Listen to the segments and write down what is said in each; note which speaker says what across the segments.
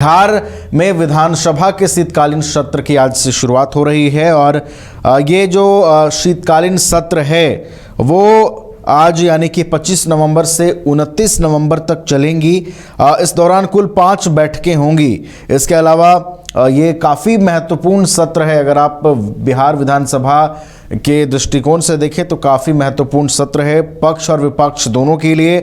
Speaker 1: बिहार में विधानसभा के शीतकालीन सत्र की आज से शुरुआत हो रही है और ये जो शीतकालीन सत्र है वो आज यानी कि 25 नवंबर से 29 नवंबर तक चलेंगी। इस दौरान कुल 5 बैठकें होंगी। इसके अलावा ये काफ़ी महत्वपूर्ण सत्र है। अगर आप बिहार विधानसभा के दृष्टिकोण से देखें तो काफ़ी महत्वपूर्ण सत्र है पक्ष और विपक्ष दोनों के लिए।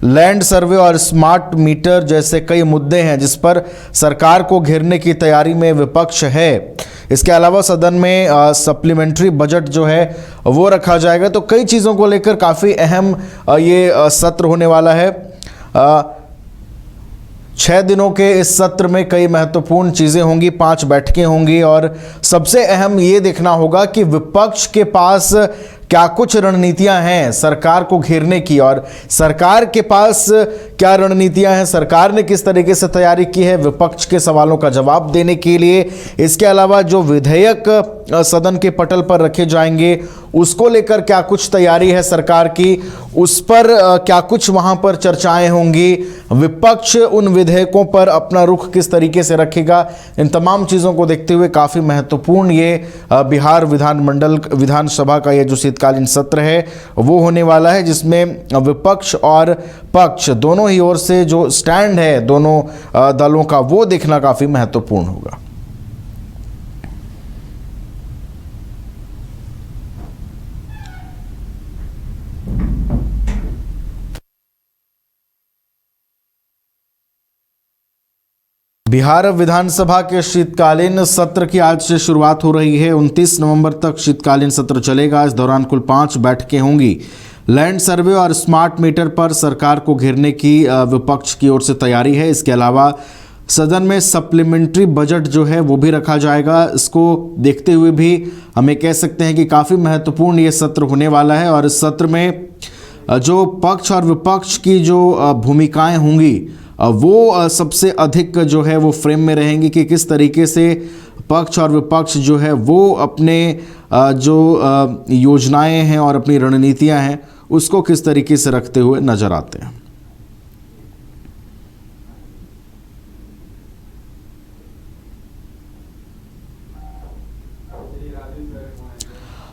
Speaker 1: लैंड सर्वे और स्मार्ट मीटर जैसे कई मुद्दे हैं जिस पर सरकार को घेरने की तैयारी में विपक्ष है। इसके अलावा सदन में सप्लीमेंट्री बजट जो है वो रखा जाएगा। तो कई चीज़ों को लेकर काफ़ी अहम ये सत्र होने वाला है। 6 दिनों के इस सत्र में कई महत्वपूर्ण चीज़ें होंगी, 5 बैठकें होंगी और सबसे अहम ये देखना होगा कि विपक्ष के पास क्या कुछ रणनीतियां हैं सरकार को घेरने की और सरकार के पास क्या रणनीतियां हैं, सरकार ने किस तरीके से तैयारी की है विपक्ष के सवालों का जवाब देने के लिए। इसके अलावा जो विधेयक सदन के पटल पर रखे जाएंगे उसको लेकर क्या कुछ तैयारी है सरकार की, उस पर क्या कुछ वहां पर चर्चाएं होंगी, विपक्ष उन विधेयकों पर अपना रुख किस तरीके से रखेगा। इन तमाम चीज़ों को देखते हुए काफ़ी महत्वपूर्ण ये बिहार विधानसभा का ये जो शीतकालीन सत्र है वो होने वाला है, जिसमें विपक्ष और पक्ष दोनों ही ओर से जो स्टैंड है दोनों दलों का वो देखना काफ़ी महत्वपूर्ण होगा। बिहार विधानसभा के शीतकालीन सत्र की आज से शुरुआत हो रही है। 29 नवंबर तक शीतकालीन सत्र चलेगा। इस दौरान कुल 5 बैठकें होंगी। लैंड सर्वे और स्मार्ट मीटर पर सरकार को घेरने की विपक्ष की ओर से तैयारी है। इसके अलावा सदन में सप्लीमेंट्री बजट जो है वो भी रखा जाएगा। इसको देखते हुए भी हमें कह सकते हैं कि काफ़ी महत्वपूर्ण ये सत्र होने वाला है और इस सत्र में जो पक्ष और विपक्ष की जो भूमिकाएं होंगी वो सबसे अधिक जो है वो फ्रेम में रहेंगी कि किस तरीके से पक्ष और विपक्ष जो है वो अपने जो योजनाएं हैं और अपनी रणनीतियां हैं उसको किस तरीके से रखते हुए नजर आते हैं।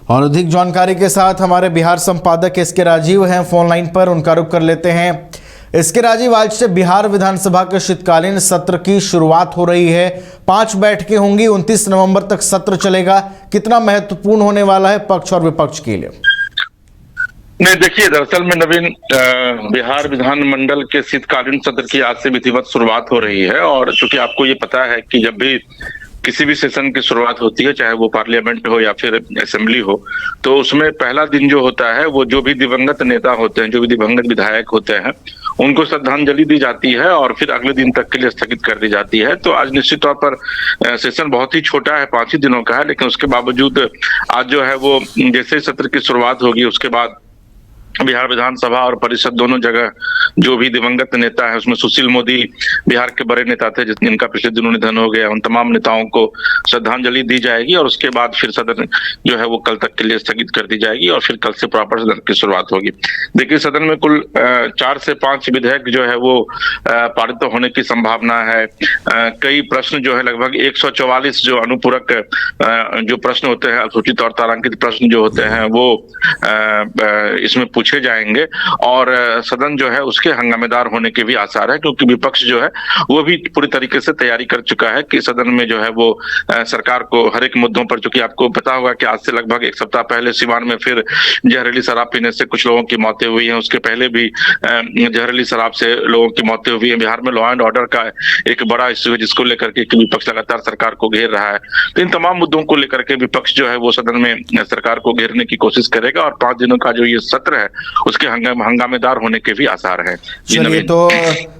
Speaker 1: और अधिक जानकारी के साथ हमारे बिहार संपादक एस के राजीव हैं फोन लाइन पर, उनका रुख कर लेते हैं। इसके राजीव, आज से बिहार विधानसभा के शीतकालीन सत्र की शुरुआत हो रही है। 5 बैठकें होंगी, 29 नवंबर तक सत्र चलेगा। कितना महत्वपूर्ण होने वाला है पक्ष और विपक्ष के लिए?
Speaker 2: नहीं, देखिए, दरअसल में नवीन, बिहार विधानमंडल के शीतकालीन सत्र की आज से विधिवत शुरुआत हो रही है और चूंकि आपको ये पता है कि जब भी किसी भी सेशन की शुरुआत होती है, चाहे वो पार्लियामेंट हो या फिर असेंबली हो, तो उसमें पहला दिन जो होता है वो जो भी दिवंगत नेता होते हैं, जो भी दिवंगत विधायक होते हैं, उनको श्रद्धांजलि दी जाती है और फिर अगले दिन तक के लिए स्थगित कर दी जाती है। तो आज निश्चित तौर पर सेशन बहुत ही छोटा है, 5 ही दिनों का है, लेकिन उसके बावजूद आज जो है वो जैसे सत्र की शुरुआत होगी उसके बाद बिहार विधानसभा और परिषद दोनों जगह जो भी दिवंगत नेता है, उसमें सुशील मोदी बिहार के बड़े नेता थे जिनका पिछले दिनों निधन हो गया, उन तमाम नेताओं को श्रद्धांजलि दी जाएगी और उसके बाद फिर सदन जो है वो कल तक के लिए स्थगित कर दी जाएगी और फिर कल से प्रॉपर सदन की शुरुआत होगी। देखिए, सदन में कुल 4 से 5 विधेयक जो है वो पारित होने की संभावना है। कई प्रश्न जो है, लगभग 144 जो अनुपूरक जो प्रश्न होते हैं, अनुसूचित और तारांकित प्रश्न जो होते हैं वो इसमें पूछे जाएंगे और सदन जो है उसके हंगामेदार होने के भी आसार है, क्योंकि विपक्ष जो है वो भी पूरी तरीके से तैयारी कर चुका है कि सदन में जो है वो सरकार को हर एक मुद्दों पर, चूंकि आपको पता होगा कि आज से लगभग 1 सप्ताह पहले सिवान में फिर जहरीली शराब पीने से कुछ लोगों की मौतें हुई हैं। उसके पहले भी जहरीली शराब से लोगों की मौतें हुई हैं। बिहार में लॉ एंड ऑर्डर का एक बड़ा इश्यू है जिसको लेकर के विपक्ष लगातार सरकार को घेर रहा है। तो इन तमाम मुद्दों को लेकर के विपक्ष जो है वो सदन में सरकार को घेरने की कोशिश करेगा और 5 दिनों का जो ये सत्र है उसके हंगामेदार होने के भी आसार हैं।
Speaker 1: चलिए, तो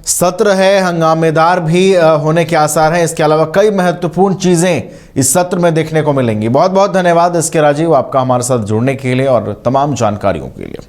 Speaker 1: सत्र है, हंगामेदार भी होने के आसार हैं। इसके अलावा कई महत्वपूर्ण चीजें इस सत्र में देखने को मिलेंगी। बहुत बहुत धन्यवाद इसके राजीव, आपका हमारे साथ जुड़ने के लिए और तमाम जानकारियों के लिए।